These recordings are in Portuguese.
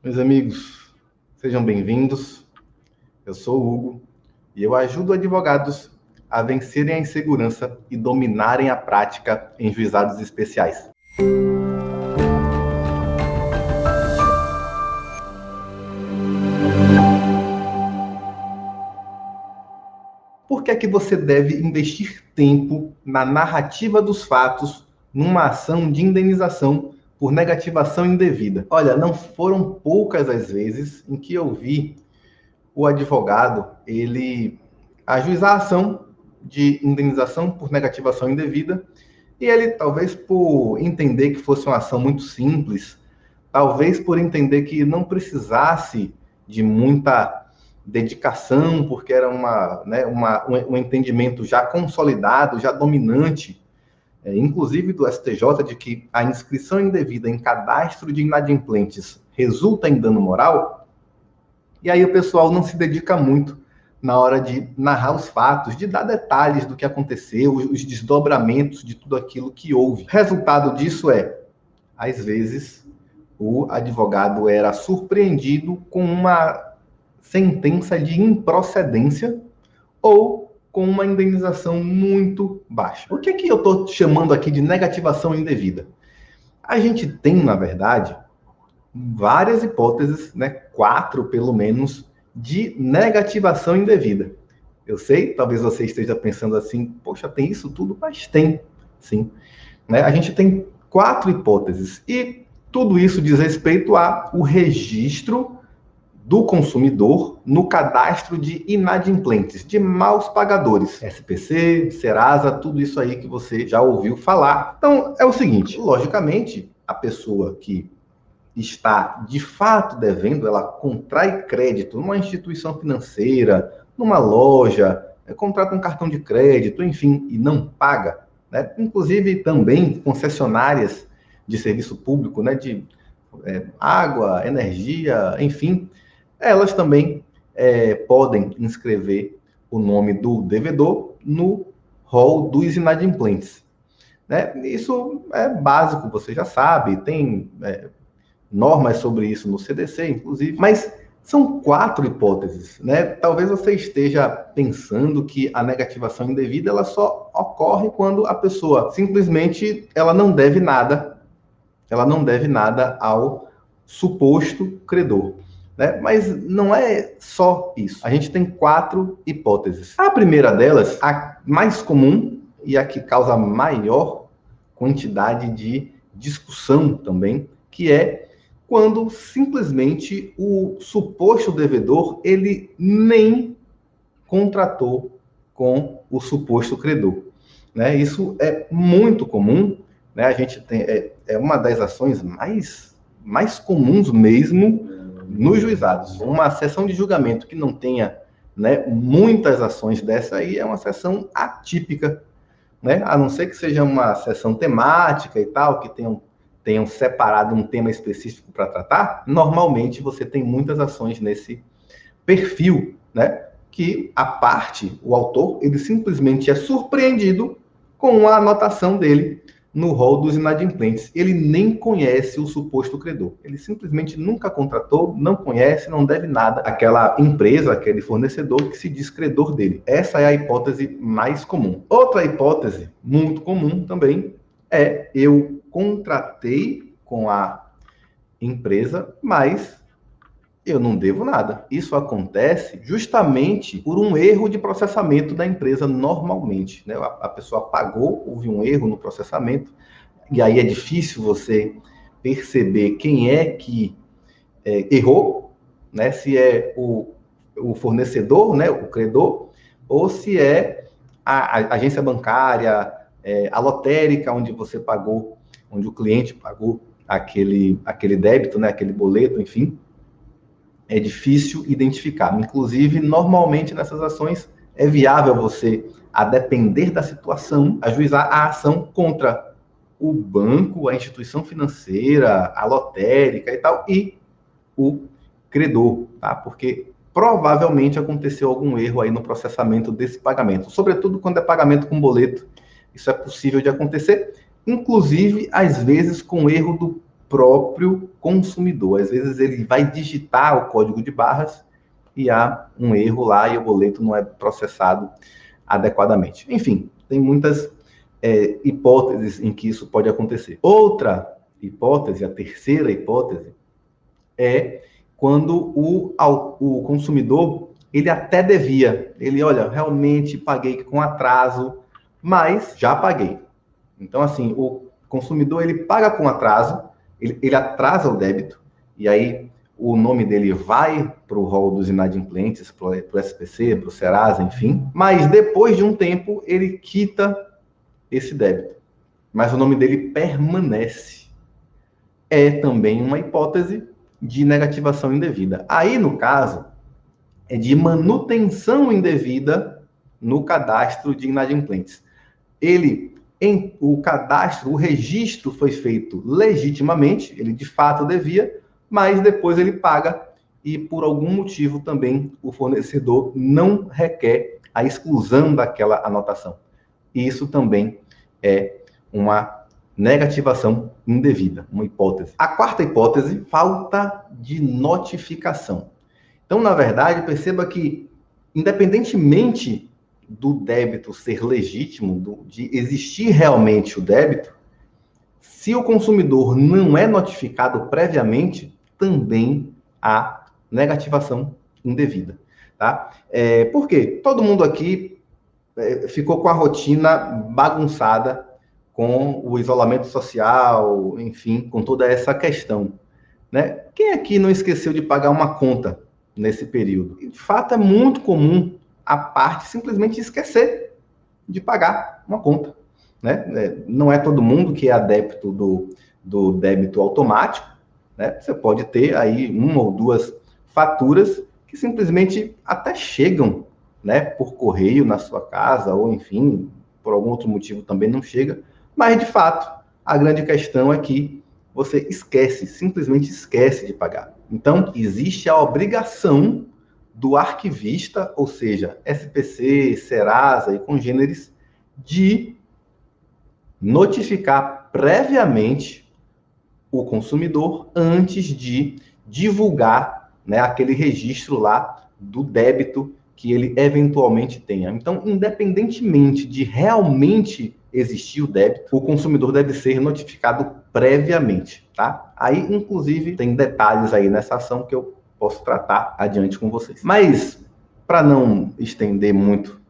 Meus amigos, sejam bem-vindos. Eu sou o Hugo e eu ajudo advogados a vencerem a insegurança e dominarem a prática em juizados especiais. Por que é que você deve investir tempo na narrativa dos fatos numa ação de indenização por negativação indevida? Olha, não foram poucas as vezes em que eu vi o advogado, ele ajuizar a ação de indenização por negativação indevida, e ele, talvez por entender que fosse uma ação muito simples, talvez por entender que não precisasse de muita dedicação, porque era um entendimento já consolidado, já dominante, inclusive do STJ, de que a inscrição indevida em cadastro de inadimplentes resulta em dano moral. E aí o pessoal não se dedica muito na hora de narrar os fatos, de dar detalhes do que aconteceu, os desdobramentos de tudo aquilo que houve. Resultado disso é, às vezes, o advogado era surpreendido com uma sentença de improcedência ou com uma indenização muito baixa. O que é que eu estou chamando aqui de negativação indevida? A gente tem, na verdade, várias hipóteses, né, 4 pelo menos, de negativação indevida. Eu sei, talvez você esteja pensando assim, poxa, tem isso tudo? Mas tem, sim. Né? A gente tem 4 hipóteses e tudo isso diz respeito ao registro do consumidor no cadastro de inadimplentes, de maus pagadores, SPC, Serasa, tudo isso aí que você já ouviu falar. Então, é o seguinte, logicamente, a pessoa que está de fato devendo, ela contrai crédito numa instituição financeira, numa loja, contrata um cartão de crédito, enfim, e não paga, né? Inclusive também concessionárias de serviço público, né, de água, energia, enfim, elas também podem inscrever o nome do devedor no rol dos inadimplentes. Né? Isso é básico, você já sabe, tem normas sobre isso no CDC, inclusive, mas são 4 hipóteses, né? Talvez você esteja pensando que a negativação indevida ela só ocorre quando a pessoa simplesmente ela não deve nada ao suposto credor. Né? Mas não é só isso. A gente tem 4 hipóteses. A primeira delas, a mais comum e a que causa maior quantidade de discussão também, que é quando simplesmente o suposto devedor ele nem contratou com o suposto credor. Né? Isso é muito comum, né? A gente tem, uma das ações mais comuns mesmo nos juizados. Uma sessão de julgamento que não tenha, né, muitas ações dessa aí é uma sessão atípica, né? A não ser que seja uma sessão temática e tal, que tenham separado um tema específico para tratar, normalmente você tem muitas ações nesse perfil, né? Que a parte, o autor, ele simplesmente é surpreendido com a anotação dele no rol dos inadimplentes. Ele nem conhece o suposto credor. Ele simplesmente nunca contratou, não conhece, não deve nada àquela empresa, aquele fornecedor que se diz credor dele. Essa é a hipótese mais comum. Outra hipótese muito comum também é eu contratei com a empresa, mas eu não devo nada. Isso acontece justamente por um erro de processamento da empresa normalmente. Né? A pessoa pagou, houve um erro no processamento, e aí é difícil você perceber quem é que errou, né? Se é o fornecedor, né? O credor, ou se é a agência bancária, a lotérica onde você pagou, onde o cliente pagou aquele débito, né? Aquele boleto, enfim. É difícil identificar. Inclusive, normalmente nessas ações é viável você, a depender da situação, ajuizar a ação contra o banco, a instituição financeira, a lotérica e tal, e o credor, tá? Porque provavelmente aconteceu algum erro aí no processamento desse pagamento, sobretudo quando é pagamento com boleto. Isso é possível de acontecer, inclusive, às vezes, com erro do próprio consumidor. Às vezes ele vai digitar o código de barras e há um erro lá e o boleto não é processado adequadamente. Enfim, tem muitas hipóteses em que isso pode acontecer. Outra hipótese, a terceira hipótese, é quando o consumidor, ele até devia, ele, olha, realmente paguei com atraso, mas já paguei. Então, assim, o consumidor, ele paga com atraso, ele atrasa o débito, e aí o nome dele vai para o rol dos inadimplentes, para o SPC, para o Serasa, enfim, mas depois de um tempo, ele quita esse débito, mas o nome dele permanece. É também uma hipótese de negativação indevida. Aí, no caso, é de manutenção indevida no cadastro de inadimplentes. O cadastro, o registro foi feito legitimamente, ele de fato devia, mas depois ele paga e por algum motivo também o fornecedor não requer a exclusão daquela anotação. Isso também é uma negativação indevida, uma hipótese. A quarta hipótese, falta de notificação. Então, na verdade, perceba que, independentemente do débito ser legítimo, de existir realmente o débito, se o consumidor não é notificado previamente, também há negativação indevida. Tá? Por quê? Todo mundo aqui ficou com a rotina bagunçada com o isolamento social, enfim, com toda essa questão. Né? Quem aqui não esqueceu de pagar uma conta nesse período? De fato, é muito comum a parte simplesmente esquecer de pagar uma conta. Né? Não é todo mundo que é adepto do débito automático. Né? Você pode ter aí uma ou duas faturas que simplesmente até chegam, né, por correio na sua casa, ou enfim, por algum outro motivo também não chega. Mas, de fato, a grande questão é que você esquece, simplesmente esquece de pagar. Então, existe a obrigação do arquivista, ou seja, SPC, Serasa e congêneres, de notificar previamente o consumidor antes de divulgar, né, aquele registro lá do débito que ele eventualmente tenha. Então, independentemente de realmente existir o débito, o consumidor deve ser notificado previamente, tá? Aí, inclusive, tem detalhes aí nessa ação que eu posso tratar adiante com vocês. Mas, para não estender muito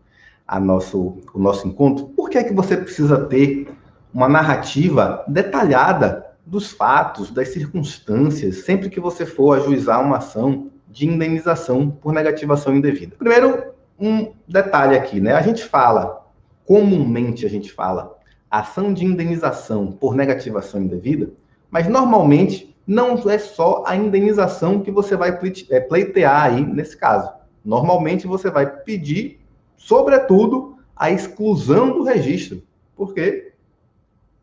o nosso encontro, por que é que você precisa ter uma narrativa detalhada dos fatos, das circunstâncias, sempre que você for ajuizar uma ação de indenização por negativação indevida? Primeiro, um detalhe aqui, né? Comumente a gente fala, ação de indenização por negativação indevida, mas normalmente não é só a indenização que você vai pleitear aí nesse caso. Normalmente você vai pedir, sobretudo, a exclusão do registro, porque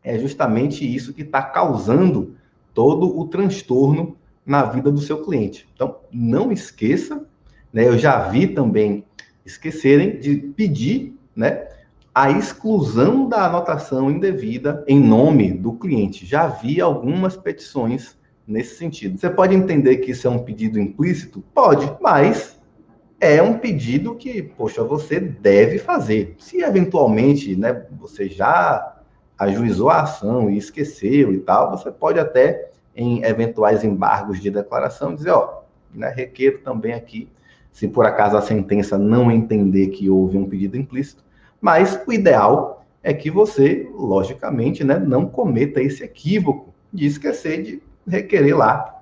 é justamente isso que está causando todo o transtorno na vida do seu cliente. Então, não esqueça, né? Eu já vi também esquecerem de pedir, né, a exclusão da anotação indevida em nome do cliente. Já vi algumas petições nesse sentido. Você pode entender que isso é um pedido implícito? Pode, mas é um pedido que, poxa, você deve fazer. Se eventualmente, né, você já ajuizou a ação e esqueceu e tal, você pode até, em eventuais embargos de declaração, dizer, ó, né, requeiro também aqui, se por acaso a sentença não entender que houve um pedido implícito, mas o ideal é que você, logicamente, né, não cometa esse equívoco de esquecer de requerer lá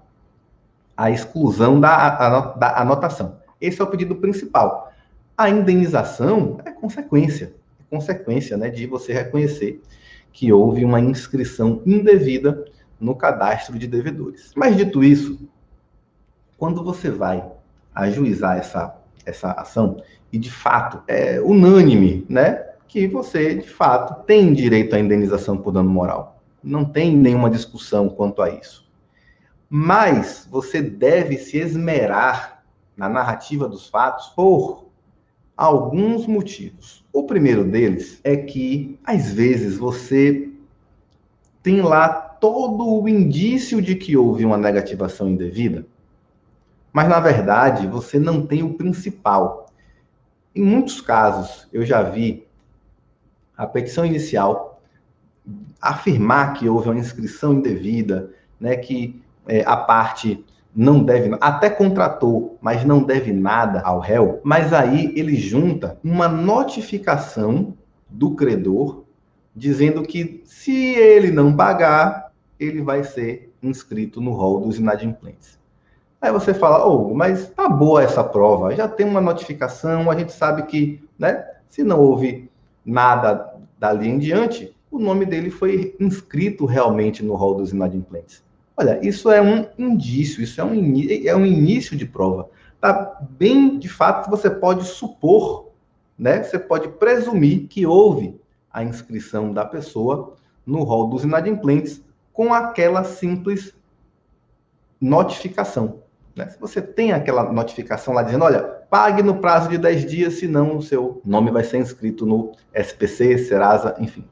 a exclusão da anotação. Esse é o pedido principal. A indenização é consequência, né, de você reconhecer que houve uma inscrição indevida no cadastro de devedores. Mas, dito isso, quando você vai ajuizar essa ação, e de fato é unânime, né, que você, de fato, tem direito à indenização por dano moral. Não tem nenhuma discussão quanto a isso. Mas você deve se esmerar na narrativa dos fatos por alguns motivos. O primeiro deles é que, às vezes, você tem lá todo o indício de que houve uma negativação indevida, mas na verdade você não tem o principal. Em muitos casos, eu já vi a petição inicial afirmar que houve uma inscrição indevida, né, que a parte não deve, até contratou, mas não deve nada ao réu, mas aí ele junta uma notificação do credor dizendo que se ele não pagar, ele vai ser inscrito no rol dos inadimplentes. Aí você fala, mas tá boa essa prova, já tem uma notificação, a gente sabe que, né, se não houve nada dali em diante, o nome dele foi inscrito realmente no rol dos inadimplentes. Olha, isso é um indício, isso é um início de prova. Tá bem, de fato, você pode supor, né, você pode presumir que houve a inscrição da pessoa no rol dos inadimplentes com aquela simples notificação. Né? Se você tem aquela notificação lá dizendo, olha, pague no prazo de 10 dias, senão o seu nome vai ser inscrito no SPC, Serasa, enfim.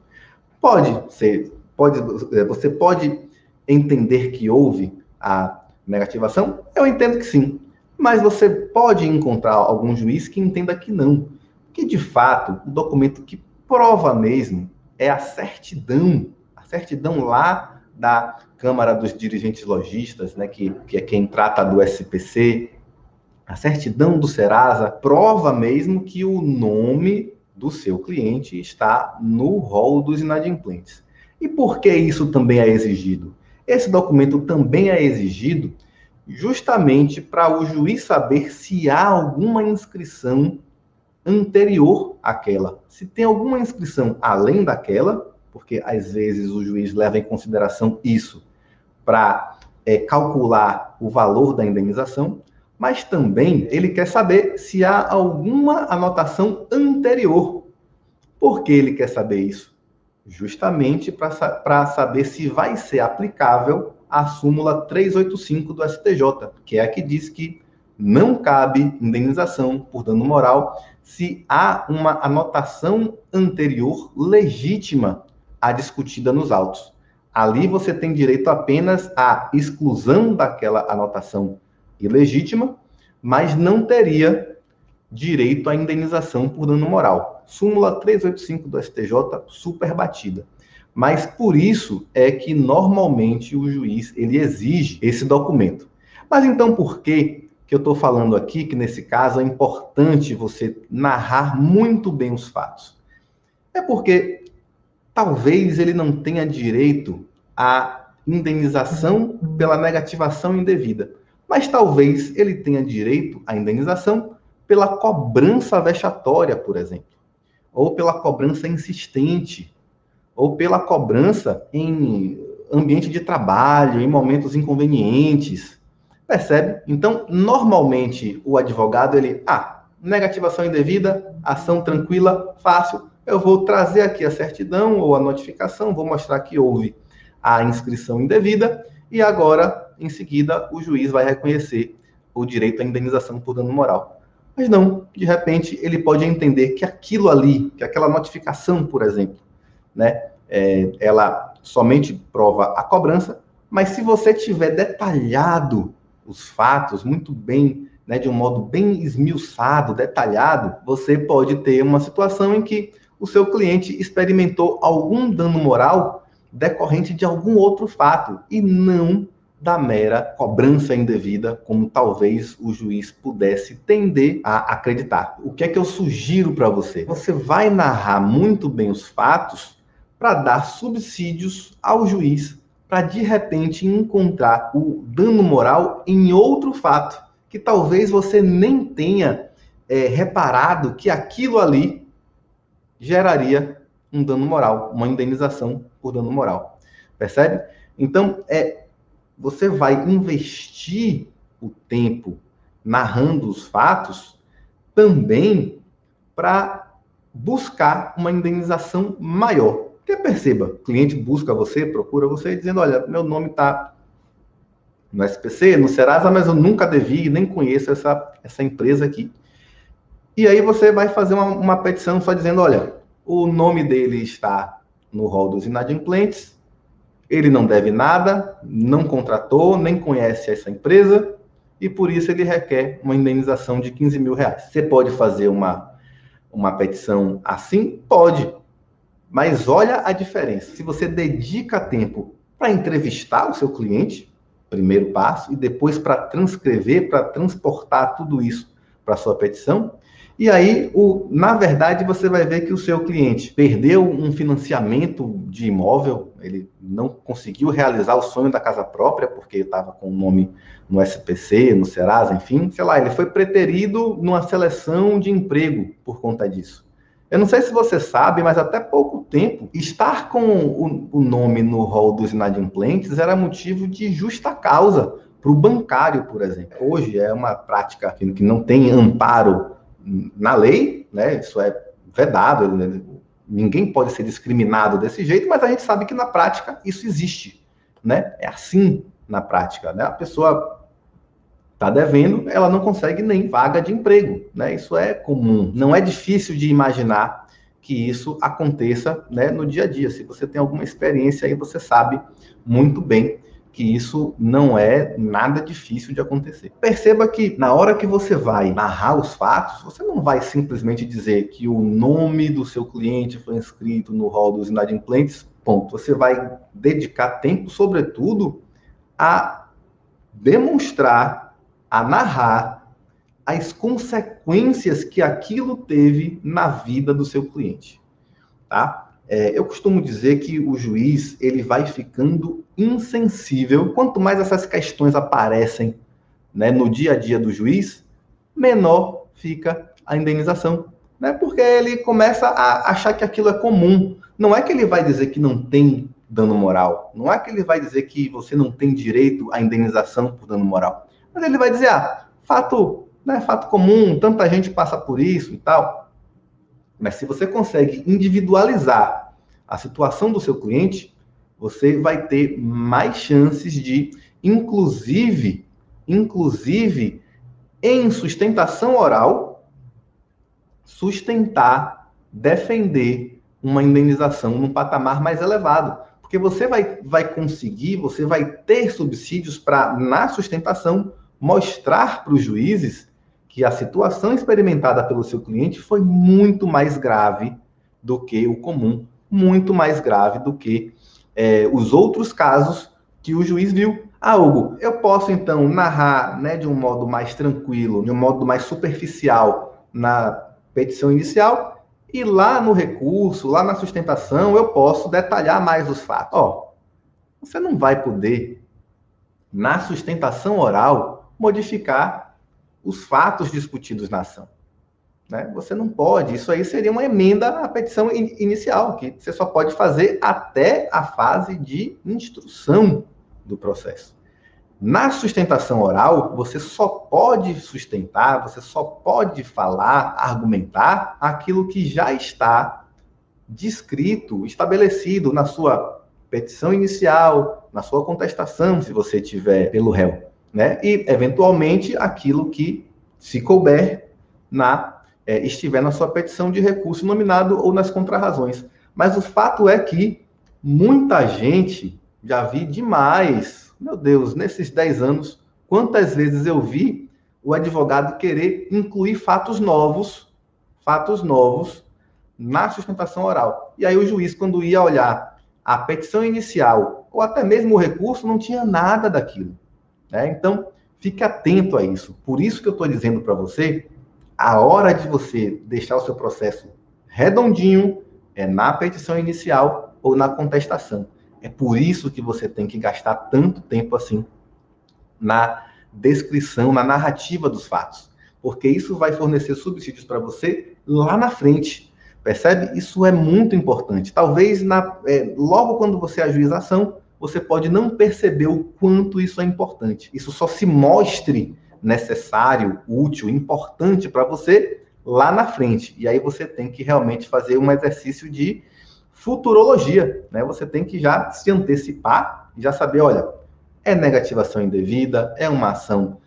Você pode entender que houve a negativação? Eu entendo que sim. Mas você pode encontrar algum juiz que entenda que não. Que, de fato, o documento que prova mesmo é a certidão lá da Câmara dos Dirigentes Lojistas, né, que é quem trata do SPC, a certidão do Serasa, prova mesmo que o nome do seu cliente está no rol dos inadimplentes. E por que isso também é exigido? Esse documento também é exigido justamente para o juiz saber se há alguma inscrição anterior àquela. Se tem alguma inscrição além daquela, porque às vezes o juiz leva em consideração isso para calcular o valor da indenização, mas também ele quer saber se há alguma anotação anterior. Por que ele quer saber isso? Justamente para saber se vai ser aplicável a súmula 385 do STJ, que é a que diz que não cabe indenização por dano moral se há uma anotação anterior legítima à discutida nos autos. Ali você tem direito apenas à exclusão daquela anotação ilegítima, mas não teria direito à indenização por dano moral. Súmula 385 do STJ, super batida. Mas por isso é que normalmente o juiz ele exige esse documento. Mas então por que eu estou falando aqui que nesse caso é importante você narrar muito bem os fatos? É porque talvez ele não tenha direito à indenização pela negativação indevida, mas talvez ele tenha direito à indenização pela cobrança vexatória, por exemplo, ou pela cobrança insistente, ou pela cobrança em ambiente de trabalho, em momentos inconvenientes. Percebe? Então, normalmente, o advogado, negativação indevida, ação tranquila, fácil, eu vou trazer aqui a certidão ou a notificação, vou mostrar que houve a inscrição indevida e agora, em seguida, o juiz vai reconhecer o direito à indenização por dano moral. Mas não, de repente, ele pode entender que aquilo ali, que aquela notificação, por exemplo, né, ela somente prova a cobrança, mas se você tiver detalhado os fatos muito bem, né, de um modo bem esmiuçado, detalhado, você pode ter uma situação em que o seu cliente experimentou algum dano moral decorrente de algum outro fato e não da mera cobrança indevida, como talvez o juiz pudesse tender a acreditar. O que é que eu sugiro para você? Você vai narrar muito bem os fatos para dar subsídios ao juiz, para de repente encontrar o dano moral em outro fato, que talvez você nem tenha reparado que aquilo ali geraria um dano moral, uma indenização por dano moral. Percebe? Então, você vai investir o tempo narrando os fatos também para buscar uma indenização maior. Porque perceba, o cliente busca você, procura você, dizendo, olha, meu nome está no SPC, no Serasa, mas eu nunca devi, nem conheço essa empresa aqui. E aí você vai fazer uma petição só dizendo, olha, o nome dele está no rol dos inadimplentes, Ele não deve nada, não contratou, nem conhece essa empresa, e por isso ele requer uma indenização de 15 mil reais. Você pode fazer uma petição assim? Pode. Mas olha a diferença. Se você dedica tempo para entrevistar o seu cliente, primeiro passo, e depois para transcrever, para transportar tudo isso para a sua petição, e aí, na verdade, você vai ver que o seu cliente perdeu um financiamento de imóvel, ele não conseguiu realizar o sonho da casa própria, porque estava com o nome no SPC, no Serasa, enfim, sei lá, ele foi preterido numa seleção de emprego por conta disso. Eu não sei se você sabe, mas até pouco tempo, estar com o nome no rol dos inadimplentes era motivo de justa causa para o bancário, por exemplo. Hoje é uma prática que não tem amparo na lei, né? Isso é vedado, né? Ninguém pode ser discriminado desse jeito, mas a gente sabe que na prática isso existe, né? É assim na prática, né? A pessoa está devendo, ela não consegue nem vaga de emprego, né? Isso é comum. Não é difícil de imaginar que isso aconteça, né, no dia a dia. Se você tem alguma experiência aí, você sabe muito bem que isso não é nada difícil de acontecer. Perceba que na hora que você vai narrar os fatos, você não vai simplesmente dizer que o nome do seu cliente foi inscrito no rol dos inadimplentes, ponto. Você vai dedicar tempo, sobretudo, a demonstrar, a narrar as consequências que aquilo teve na vida do seu cliente, tá? Eu costumo dizer que o juiz ele vai ficando insensível. Quanto mais essas questões aparecem, né, no dia a dia do juiz, menor fica a indenização, né? Porque ele começa a achar que aquilo é comum. Não é que ele vai dizer que não tem dano moral, não é que ele vai dizer que você não tem direito à indenização por dano moral, mas ele vai dizer, fato, né, fato comum, tanta gente passa por isso e tal. Mas se você consegue individualizar a situação do seu cliente, você vai ter mais chances de, inclusive, em sustentação oral, sustentar, defender uma indenização num patamar mais elevado. Porque você vai conseguir, você vai ter subsídios para, na sustentação, mostrar para os juízes que a situação experimentada pelo seu cliente foi muito mais grave do que o comum, muito mais grave do que os outros casos que o juiz viu. Hugo, eu posso então narrar, né, de um modo mais tranquilo, de um modo mais superficial na petição inicial, e lá no recurso, lá na sustentação, eu posso detalhar mais os fatos. Você não vai poder, na sustentação oral, modificar os fatos discutidos na ação, né? Você não pode, isso aí seria uma emenda à petição inicial, que você só pode fazer até a fase de instrução do processo. Na sustentação oral, você só pode sustentar, você só pode falar, argumentar aquilo que já está descrito, estabelecido na sua petição inicial, na sua contestação, se você tiver pelo réu, né? E, eventualmente, aquilo que, se couber, estiver na sua petição de recurso nominado ou nas contrarrazões. Mas o fato é que muita gente, já vi demais, meu Deus, nesses 10 anos, quantas vezes eu vi o advogado querer incluir fatos novos na sustentação oral. E aí o juiz, quando ia olhar a petição inicial, ou até mesmo o recurso, não tinha nada daquilo, né? Então, fique atento a isso. Por isso que eu estou dizendo para você, a hora de você deixar o seu processo redondinho é na petição inicial ou na contestação. É por isso que você tem que gastar tanto tempo assim na descrição, na narrativa dos fatos. Porque isso vai fornecer subsídios para você lá na frente. Percebe? Isso é muito importante. Talvez logo quando você ajuiza a ação, você pode não perceber o quanto isso é importante. Isso só se mostre necessário, útil, importante para você lá na frente. E aí você tem que realmente fazer um exercício de futurologia, né? Você tem que já se antecipar e já saber, olha, é negativação indevida, é uma ação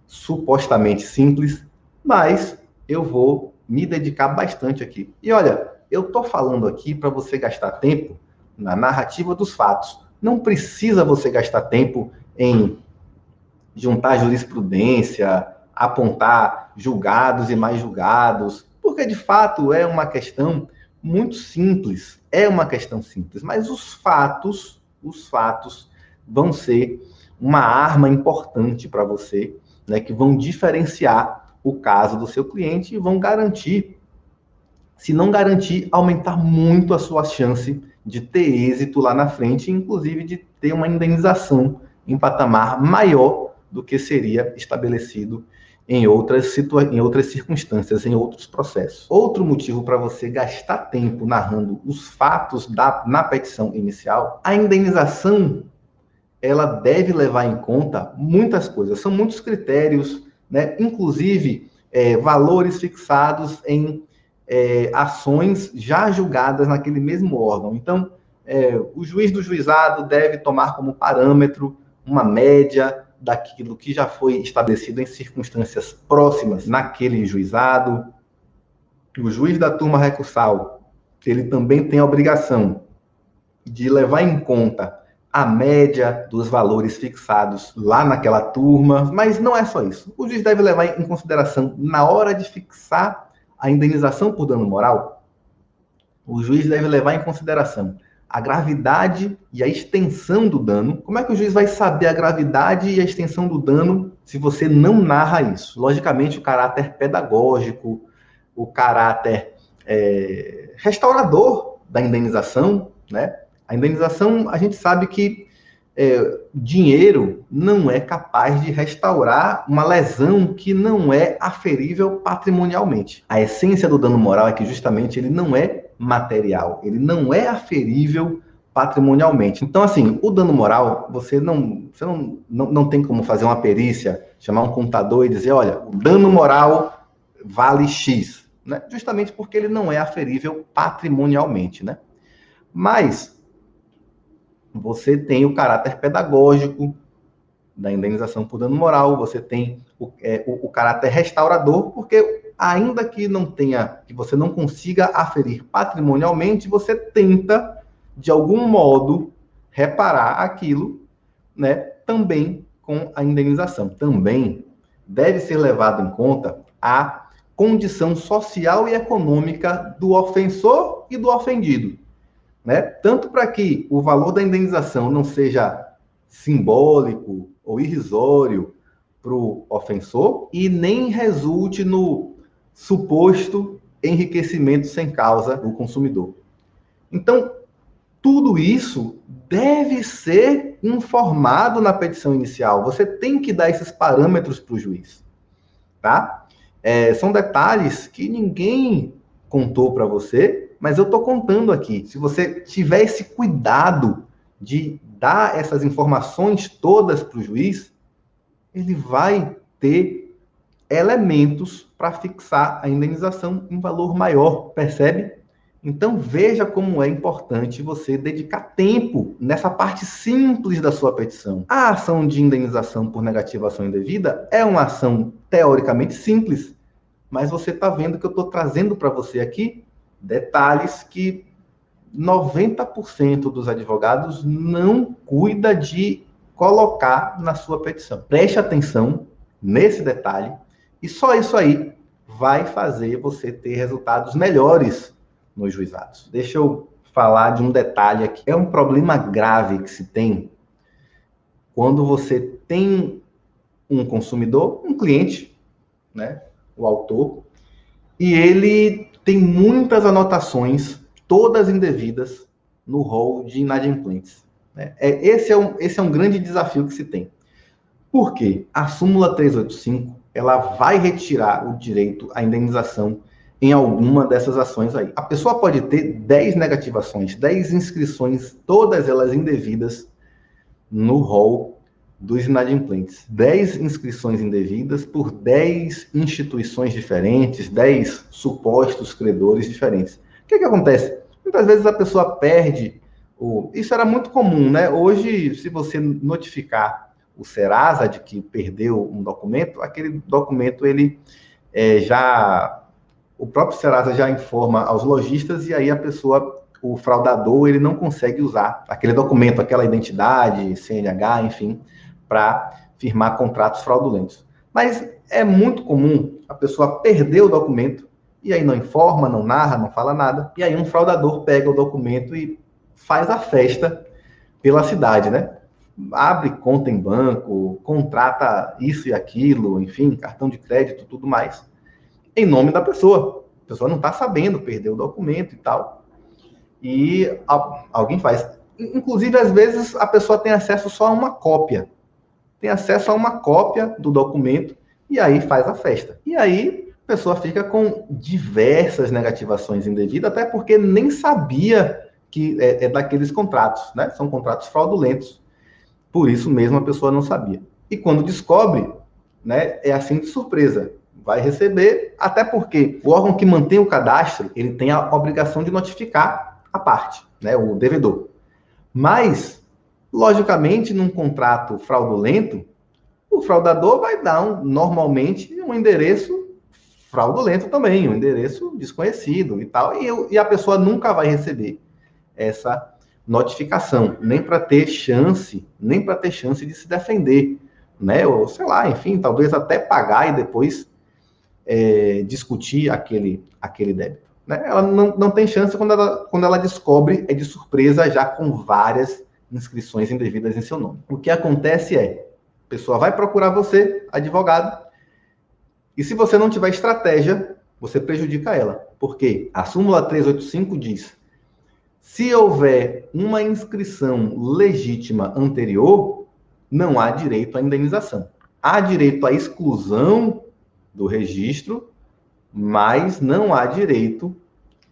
supostamente simples, mas eu vou me dedicar bastante aqui. E olha, eu estou falando aqui para você gastar tempo na narrativa dos fatos. Não precisa você gastar tempo em juntar jurisprudência, apontar julgados e mais julgados, porque de fato é uma questão muito simples, mas os fatos vão ser uma arma importante para você, né, que vão diferenciar o caso do seu cliente e vão garantir, se não garantir, aumentar muito a sua chance de ter êxito lá na frente, inclusive de ter uma indenização em patamar maior do que seria estabelecido em outras circunstâncias, em outros processos. Outro motivo para você gastar tempo narrando os fatos na petição inicial, a indenização, ela deve levar em conta muitas coisas, são muitos critérios, né? Inclusive valores fixados em ações já julgadas naquele mesmo órgão. Então, o juiz do juizado deve tomar como parâmetro uma média daquilo que já foi estabelecido em circunstâncias próximas naquele juizado. O juiz da turma recursal, ele também tem a obrigação de levar em conta a média dos valores fixados lá naquela turma, mas não é só isso. O juiz deve levar em consideração, na hora de fixar a indenização por dano moral, o juiz deve levar em consideração a gravidade e a extensão do dano. Como é que o juiz vai saber a gravidade e a extensão do dano se você não narra isso? Logicamente, o caráter pedagógico, o caráter restaurador da indenização, né? A indenização, a gente sabe que dinheiro não é capaz de restaurar uma lesão que não é aferível patrimonialmente. A essência do dano moral é que justamente ele não é material, ele não é aferível patrimonialmente. Então, assim, o dano moral, você não tem como fazer uma perícia, chamar um contador e dizer, olha, o dano moral vale X, né? Justamente porque ele não é aferível patrimonialmente, né? Mas você tem o caráter pedagógico da indenização por dano moral, você tem o caráter restaurador, porque ainda que você não consiga aferir patrimonialmente, você tenta, de algum modo, reparar aquilo, né, também com a indenização. Também deve ser levado em conta a condição social e econômica do ofensor e do ofendido, né? Tanto para que o valor da indenização não seja simbólico ou irrisório para o ofensor e nem resulte no suposto enriquecimento sem causa do consumidor. Então, tudo isso deve ser informado na petição inicial. Você tem que dar esses parâmetros para o juiz, tá? São detalhes que ninguém contou para você, mas eu estou contando aqui. Se você tiver esse cuidado de dar essas informações todas para o juiz, ele vai ter elementos para fixar a indenização em valor maior, percebe? Então, veja como é importante você dedicar tempo nessa parte simples da sua petição. A ação de indenização por negativação indevida é uma ação teoricamente simples, mas você está vendo que eu estou trazendo para você aqui detalhes que 90% dos advogados não cuida de colocar na sua petição. Preste atenção nesse detalhe e só isso aí vai fazer você ter resultados melhores nos juizados. Deixa eu falar de um detalhe aqui. É um problema grave que se tem quando você tem um consumidor, um cliente, né, o autor, e ele tem muitas anotações, todas indevidas, no rol de inadimplentes. Esse é um grande desafio que se tem. Por quê? A súmula 385, ela vai retirar o direito à indenização em alguma dessas ações aí. A pessoa pode ter 10 negativações, 10 inscrições, todas elas indevidas no rol dos inadimplentes. 10 inscrições indevidas por 10 instituições diferentes, 10 supostos credores diferentes. O que acontece? Muitas vezes a pessoa perde. Isso era muito comum, né? Hoje, se você notificar o Serasa de que perdeu um documento, aquele documento, o próprio Serasa já informa aos lojistas e aí a pessoa o fraudador ele não consegue usar aquele documento, aquela identidade, CNH, enfim, para firmar contratos fraudulentos. Mas é muito comum a pessoa perder o documento e aí não informa, não narra, não fala nada, e aí um fraudador pega o documento e faz a festa pela cidade, né? Abre conta em banco, contrata isso e aquilo, enfim, cartão de crédito, tudo mais, em nome da pessoa. A pessoa não está sabendo, perdeu o documento e tal. E alguém faz. Inclusive, às vezes, a pessoa tem acesso só a uma cópia. Tem acesso a uma cópia do documento e aí faz a festa. E aí a pessoa fica com diversas negativações indevidas, até porque nem sabia que é daqueles contratos, né? São contratos fraudulentos. Por isso mesmo a pessoa não sabia. E quando descobre, né, é assim de surpresa. Vai receber, até porque o órgão que mantém o cadastro, ele tem a obrigação de notificar a parte, né, o devedor. Mas, logicamente, num contrato fraudulento, o fraudador vai dar, normalmente, um endereço fraudulento também, um endereço desconhecido e tal, e a pessoa nunca vai receber essa notificação, nem para ter chance de se defender, né? Ou sei lá, enfim, talvez até pagar e depois discutir aquele débito. Né? Ela não tem chance quando ela descobre, é de surpresa, já com várias inscrições indevidas em seu nome. O que acontece é, a pessoa vai procurar você, advogado, e se você não tiver estratégia, você prejudica ela. Porque a súmula 385 diz: se houver uma inscrição legítima anterior, não há direito à indenização. Há direito à exclusão do registro, mas não há direito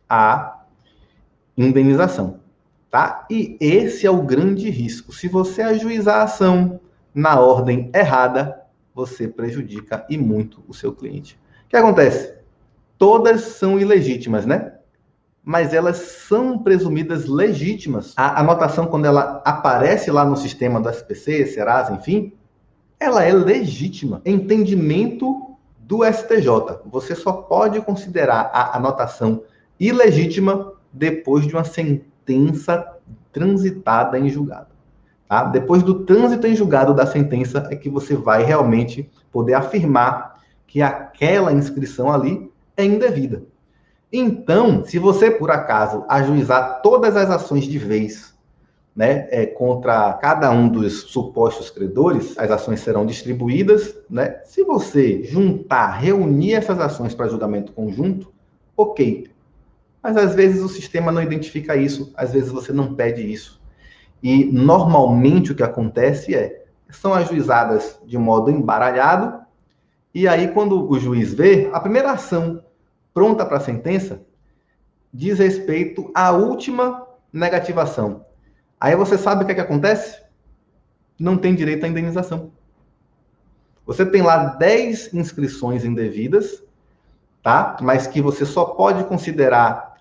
à indenização, tá? E esse é o grande risco. Se você ajuizar a ação na ordem errada, você prejudica e muito o seu cliente. O que acontece? Todas são ilegítimas, né? Mas elas são presumidas legítimas. A anotação, quando ela aparece lá no sistema do SPC, Serasa, enfim, ela é legítima. Entendimento do STJ. Você só pode considerar a anotação ilegítima depois de uma sentença transitada em julgado. Tá? Depois do trânsito em julgado da sentença é que você vai realmente poder afirmar que aquela inscrição ali é indevida. Então, se você, por acaso, ajuizar todas as ações de vez, né, contra cada um dos supostos credores, as ações serão distribuídas, né? Se você reunir essas ações para julgamento conjunto, ok. Mas às vezes o sistema não identifica isso, às vezes você não pede isso. E normalmente o que acontece são ajuizadas de modo embaralhado, e aí quando o juiz vê, a primeira ação pronta para a sentença diz respeito à última negativação. Aí você sabe o que acontece? Não tem direito à indenização. Você tem lá 10 inscrições indevidas, tá? Mas que você só pode considerar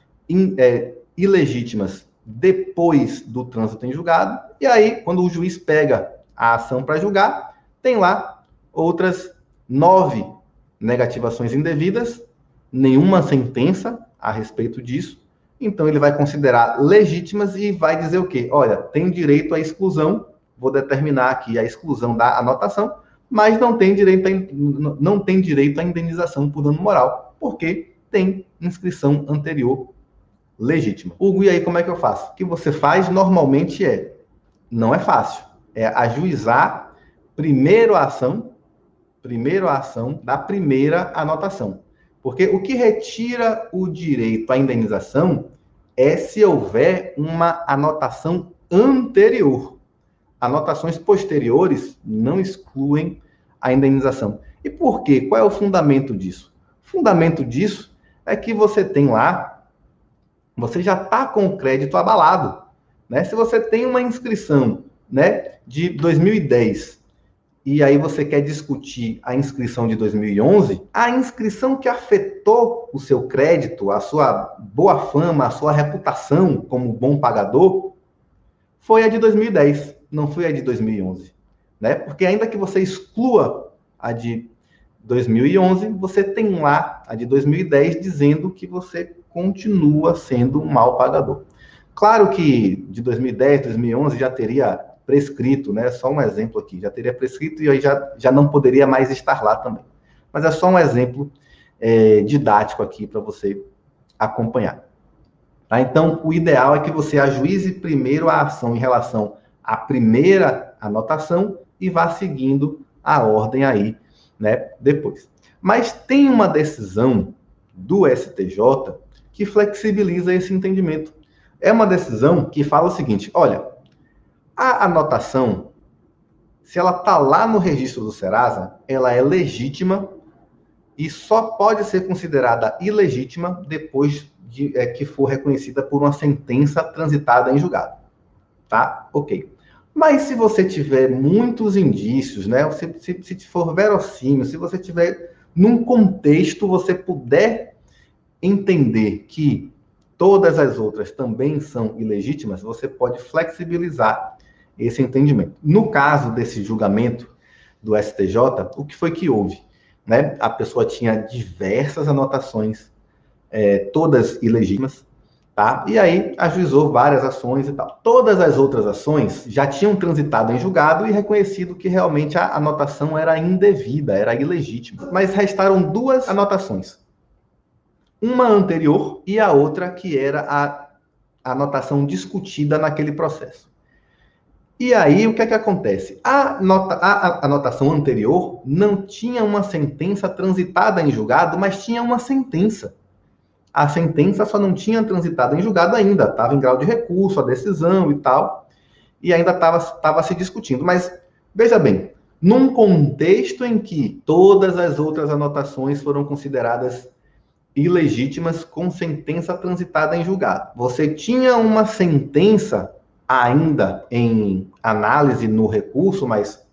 ilegítimas depois do trânsito em julgado. E aí, quando o juiz pega a ação para julgar, tem lá outras 9 negativações indevidas, nenhuma sentença a respeito disso. Então, ele vai considerar legítimas e vai dizer o quê? Olha, tem direito à exclusão, vou determinar aqui a exclusão da anotação, mas não tem direito à indenização por dano moral, porque tem inscrição anterior legítima. Hugo, e aí como é que eu faço? O que você faz normalmente não é fácil, é ajuizar primeiro a ação da primeira anotação. Porque o que retira o direito à indenização é se houver uma anotação anterior. Anotações posteriores não excluem a indenização. E por quê? Qual é o fundamento disso? O fundamento disso é que você tem lá, você já está com o crédito abalado. Né? Se você tem uma inscrição, né, de 2010, e aí você quer discutir a inscrição de 2011, a inscrição que afetou o seu crédito, a sua boa fama, a sua reputação como bom pagador, foi a de 2010, não foi a de 2011. Né? Porque ainda que você exclua a de 2011, você tem lá a de 2010 dizendo que você continua sendo um mau pagador. Claro que de 2010, 2011 já teria prescrito, né? Só um exemplo aqui, já teria prescrito e aí já não poderia mais estar lá também. Mas é só um exemplo didático aqui para você acompanhar. Tá? Então, o ideal é que você ajuize primeiro a ação em relação à primeira anotação e vá seguindo a ordem aí, né, depois. Mas tem uma decisão do STJ que flexibiliza esse entendimento. É uma decisão que fala o seguinte, olha, a anotação, se ela está lá no registro do Serasa, ela é legítima e só pode ser considerada ilegítima depois que for reconhecida por uma sentença transitada em julgado. Tá? Ok. Mas se você tiver muitos indícios, né? Se for verossímil, se você tiver num contexto, você puder entender que todas as outras também são ilegítimas, você pode flexibilizar esse entendimento. No caso desse julgamento do STJ, o que foi que houve? Né? A pessoa tinha diversas anotações, todas ilegítimas, tá? E aí ajuizou várias ações e tal. Todas as outras ações já tinham transitado em julgado e reconhecido que realmente a anotação era indevida, era ilegítima. Mas restaram duas anotações. Uma anterior e a outra que era a anotação discutida naquele processo. E aí, o que é que acontece? A anotação anterior não tinha uma sentença transitada em julgado, mas tinha uma sentença. A sentença só não tinha transitado em julgado ainda, estava em grau de recurso, a decisão e tal, e ainda estava se discutindo. Mas, veja bem, num contexto em que todas as outras anotações foram consideradas ilegítimas com sentença transitada em julgado. Você tinha uma sentença ainda em análise no recurso, mas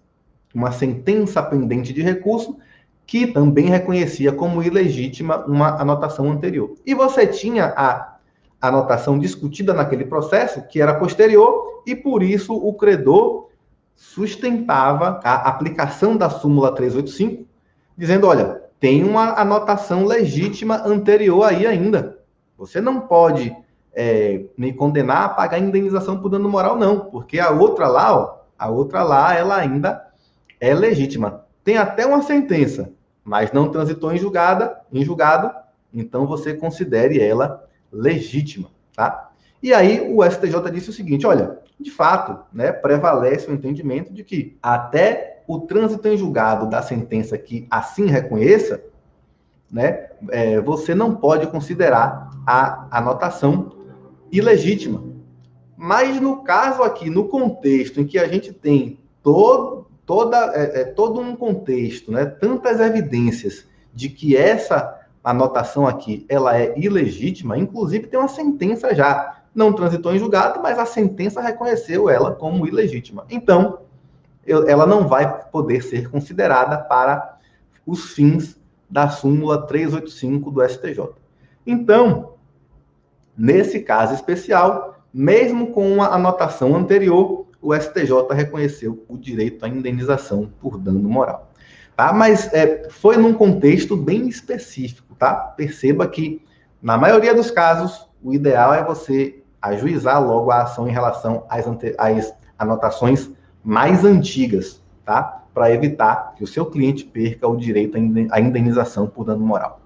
uma sentença pendente de recurso que também reconhecia como ilegítima uma anotação anterior. E você tinha a anotação discutida naquele processo, que era posterior, e por isso o credor sustentava a aplicação da súmula 385, dizendo, olha, tem uma anotação legítima anterior aí ainda. Você não pode me condenar a pagar indenização por dano moral, não, porque a outra lá, ela ainda é legítima. Tem até uma sentença, mas não transitou em julgado, então você considere ela legítima, tá? E aí o STJ disse o seguinte, olha, de fato, né, prevalece o entendimento de que até o trânsito em julgado da sentença que assim reconheça, né, você não pode considerar a anotação ilegítima. Mas no caso aqui, no contexto em que a gente tem todo um contexto, né, tantas evidências de que essa anotação aqui ela é ilegítima, inclusive tem uma sentença já, não transitou em julgado, mas a sentença reconheceu ela como ilegítima. Então, ela não vai poder ser considerada para os fins da súmula 385 do STJ. Então, nesse caso especial, mesmo com uma anotação anterior, o STJ reconheceu o direito à indenização por dano moral. Tá? Mas foi num contexto bem específico, tá? Perceba que, na maioria dos casos, o ideal é você ajuizar logo a ação em relação às anotações mais antigas, tá? Para evitar que o seu cliente perca o direito à indenização por dano moral.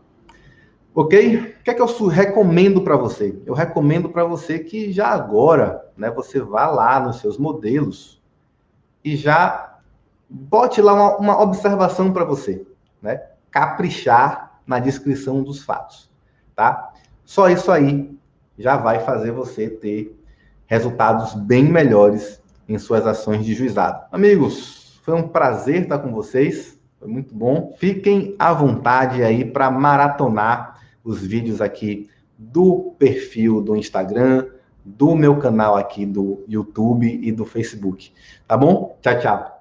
Ok? O que é que eu recomendo para você? Eu recomendo para você que já agora, né, você vá lá nos seus modelos e já bote lá uma observação para você, né? Caprichar na descrição dos fatos, tá? Só isso aí já vai fazer você ter resultados bem melhores em suas ações de juizado. Amigos, foi um prazer estar com vocês, foi muito bom. Fiquem à vontade aí para maratonar os vídeos aqui do perfil do Instagram, do meu canal aqui do YouTube e do Facebook. Tá bom? Tchau, tchau.